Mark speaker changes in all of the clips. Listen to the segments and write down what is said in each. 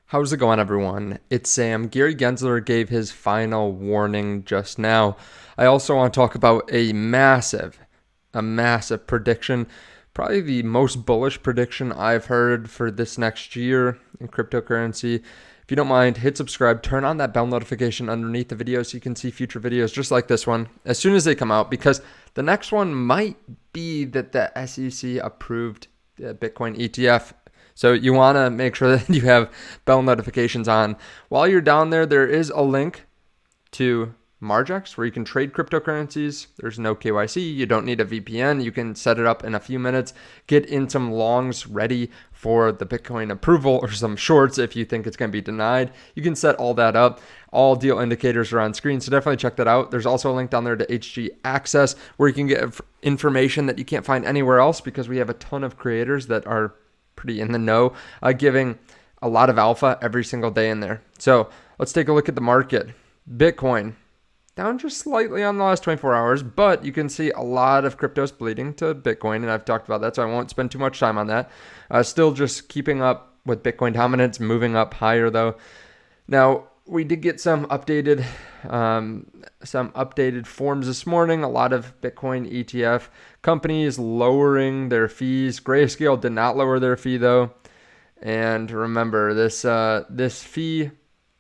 Speaker 1: How's it going, everyone? It's Sam. Gary Gensler gave his final warning just now. I also want to talk about a massive prediction, probably the most bullish prediction I've heard for this next year in cryptocurrency. If you don't mind, hit subscribe, turn on that bell notification underneath the video so you can see future videos just like this one as soon as they come out, because the next one might be that the SEC approved the Bitcoin ETF. So you want to make sure that you have bell notifications on. While you're down there, there is a link to Marx where you can trade cryptocurrencies. There's no KYC. You don't need a VPN. You can set it up in a few minutes, get in some longs ready for the Bitcoin approval, or some shorts if you think it's going to be denied. You can set all that up. All deal indicators are on screen, so definitely check that out. There's also a link down there to HGAaccess where you can get information that you can't find anywhere else, because we have a ton of creators that are pretty in the know, giving a lot of alpha every single day in there. So let's take a look at the market. Bitcoin down just slightly on the last 24 hours, but you can see a lot of cryptos bleeding to Bitcoin, and I've talked about that, so I won't spend too much time on that. Still just keeping up with Bitcoin dominance, moving up higher though. Now, we did get some updated forms this morning. A lot of Bitcoin ETF companies lowering their fees. Grayscale did not lower their fee though. And remember, this fee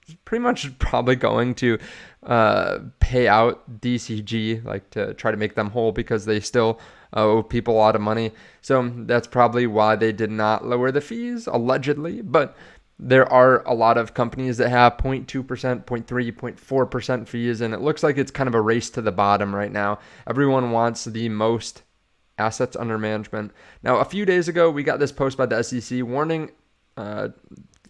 Speaker 1: is pretty much probably going to pay out DCG, like to try to make them whole, because they still owe people a lot of money. So that's probably why they did not lower the fees, allegedly. But there are a lot of companies that have 0.2%, 0.3%, 0.4% fees, and it looks like it's kind of a race to the bottom right now. Everyone wants the most assets under management. Now, a few days ago, we got this post by the SEC warning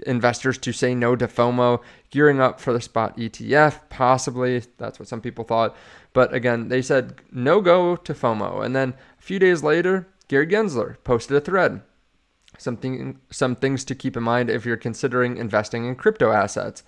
Speaker 1: investors to say no to FOMO, gearing up for the spot ETF, possibly. That's what some people thought. But again, they said no go to FOMO. And then a few days later, Gary Gensler posted a thread. Some things to keep in mind if you're considering investing in crypto assets.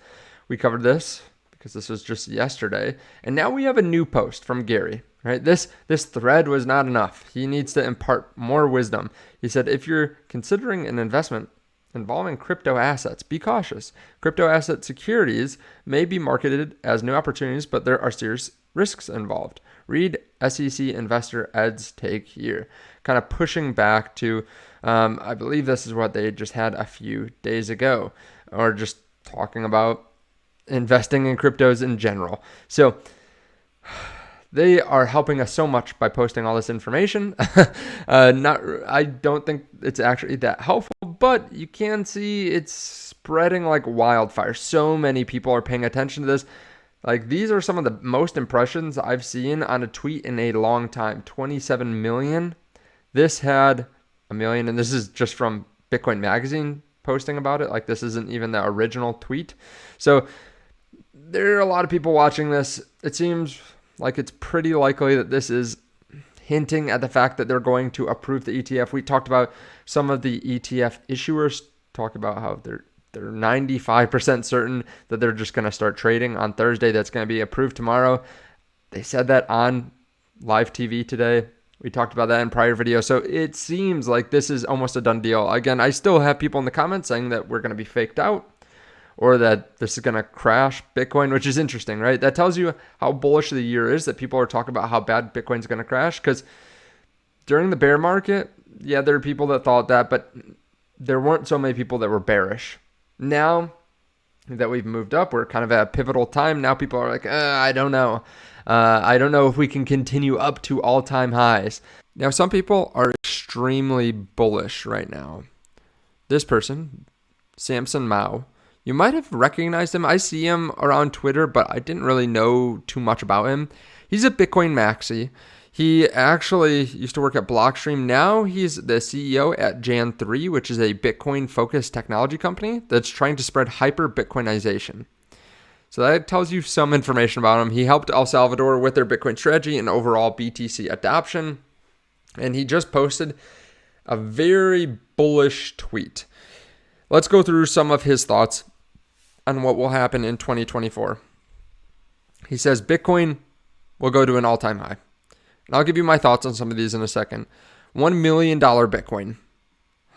Speaker 1: We covered this because this was just yesterday. And now we have a new post from Gary, right? This thread was not enough. He needs to impart more wisdom. He said, if you're considering an investment involving crypto assets, be cautious. Crypto asset securities may be marketed as new opportunities, but there are serious risks involved. Read SEC Investor Ed's take here. Kind of pushing back to, I believe this is what they just had a few days ago, or just talking about investing in cryptos in general. So they are helping us so much by posting all this information. I don't think it's actually that helpful, but you can see it's spreading like wildfire. So many people are paying attention to this. Like, these are some of the most impressions I've seen on a tweet in a long time. 27 million. This had a million, and this is just from Bitcoin Magazine posting about it. Like, this isn't even the original tweet. So there are a lot of people watching this. It seems like it's pretty likely that this is hinting at the fact that they're going to approve the ETF. We talked about some of the ETF issuers talk about how they're 95% certain that they're just going to start trading on Thursday. That's going to be approved tomorrow. They said that on live TV today. We talked about that in prior videos. So it seems like this is almost a done deal. Again, I still have people in the comments saying that we're going to be faked out, or that this is going to crash Bitcoin, which is interesting, right? That tells you how bullish the year is, that people are talking about how bad Bitcoin's going to crash. Because during the bear market, yeah, there are people that thought that, but there weren't so many people that were bearish. Now that we've moved up, we're kind of at a pivotal time. Now people are like, I don't know. I don't know if we can continue up to all-time highs. Now, some people are extremely bullish right now. This person, Samson Mao, you might have recognized him. I see him around Twitter, but I didn't really know too much about him. He's a Bitcoin maxi. He actually used to work at Blockstream. Now he's the CEO at Jan3, which is a Bitcoin-focused technology company that's trying to spread hyper-Bitcoinization. So that tells you some information about him. He helped El Salvador with their Bitcoin strategy and overall BTC adoption. And he just posted a very bullish tweet. Let's go through some of his thoughts on what will happen in 2024. He says Bitcoin will go to an all-time high. And I'll give you my thoughts on some of these in a second. $1 million Bitcoin.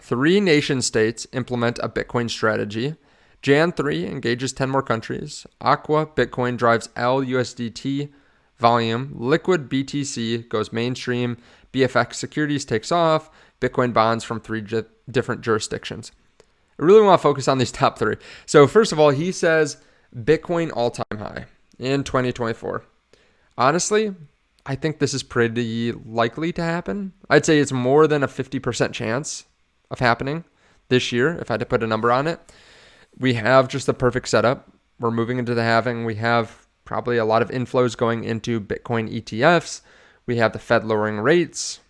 Speaker 1: 3 nation states implement a Bitcoin strategy. Jan 3 engages 10 more countries. Aqua Bitcoin drives LUSDT volume. Liquid BTC goes mainstream. BFX Securities takes off. Bitcoin bonds from 3 different jurisdictions. I really want to focus on these top 3. So first of all, he says Bitcoin all-time high in 2024. Honestly, I think this is pretty likely to happen. I'd say it's more than a 50% chance of happening this year, if I had to put a number on it. We have just the perfect setup. We're moving into the halving. We have probably a lot of inflows going into Bitcoin ETFs. We have the Fed lowering rates.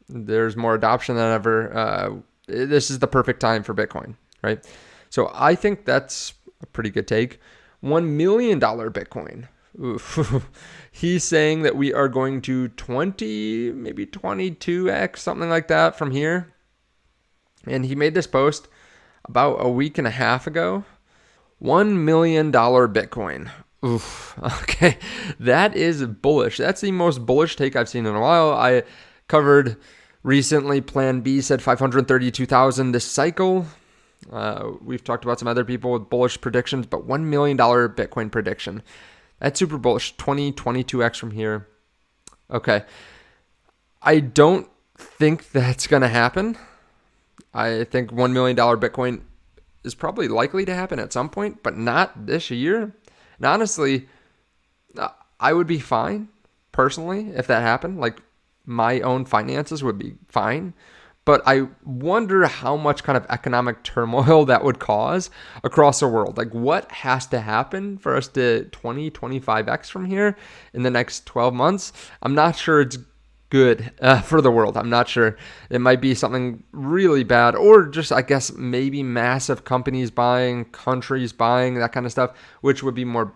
Speaker 1: There's more adoption than ever. This is the perfect time for Bitcoin, right? So I think that's a pretty good take. $1 million Bitcoin. Oof. He's saying that we are going to 20, maybe 22x, something like that from here. And he made this post about a week and a half ago. $1 million Bitcoin. Oof. Okay. That is bullish. That's the most bullish take I've seen in a while. I covered recently Plan B said 532,000 this cycle. We've talked about some other people with bullish predictions, but $1 million Bitcoin prediction. That's super bullish. 22x from here. Okay. I don't think that's going to happen. I think $1 million Bitcoin is probably likely to happen at some point, but not this year. And honestly, I would be fine personally if that happened. Like my own finances would be fine. But I wonder how much kind of economic turmoil that would cause across the world. Like what has to happen for us to 25x from here in the next 12 months? I'm not sure it's good for the world. I'm not sure. It might be something really bad, or just, I guess, maybe massive companies buying, countries buying, that kind of stuff, which would be more,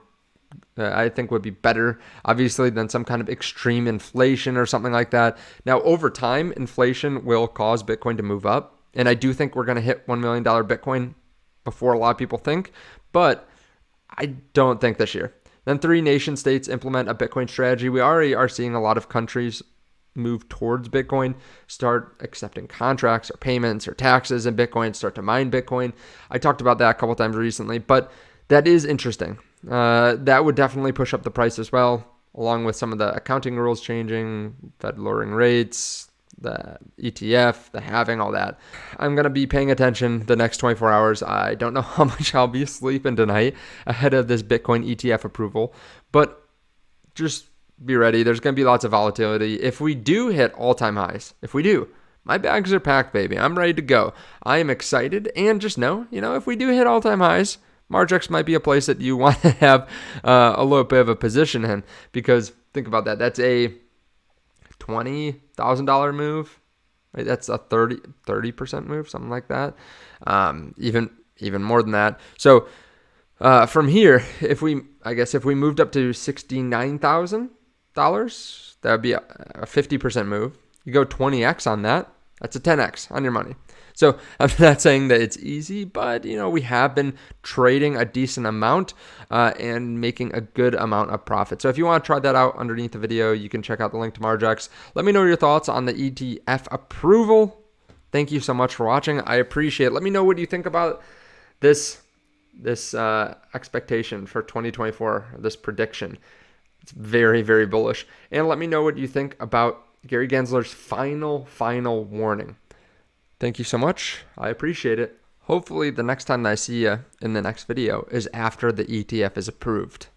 Speaker 1: I think would be better, obviously, than some kind of extreme inflation or something like that. Now, over time, inflation will cause Bitcoin to move up. And I do think we're going to hit $1 million Bitcoin before a lot of people think, but I don't think this year. Then 3 nation states implement a Bitcoin strategy. We already are seeing a lot of countries move towards Bitcoin, start accepting contracts or payments or taxes in Bitcoin, start to mine Bitcoin. I talked about that a couple times recently, but that is interesting. That would definitely push up the price as well, along with some of the accounting rules changing, Fed lowering rates, the ETF, the halving, all that. I'm going to be paying attention the next 24 hours. I don't know how much I'll be sleeping tonight ahead of this Bitcoin ETF approval, but just be ready. There's going to be lots of volatility. If we do hit all-time highs, my bags are packed, baby. I'm ready to go. I am excited. And just know, if we do hit all-time highs, Margex might be a place that you want to have a little bit of a position in, because think about that. That's a $20,000 move, right? That's a 30% move, something like that. Even more than that. So from here, if we moved up to $69,000, that would be a 50% move. You go 20x on that, that's a 10x on your money. So I'm not saying that it's easy, but we have been trading a decent amount and making a good amount of profit. So if you want to try that out underneath the video, you can check out the link to Margex. Let me know your thoughts on the ETF approval. Thank you so much for watching. I appreciate it. Let me know what you think about this expectation for 2024, this prediction. It's very, very bullish. And let me know what you think about Gary Gensler's final warning. Thank you so much. I appreciate it. Hopefully the next time that I see you in the next video is after the ETF is approved.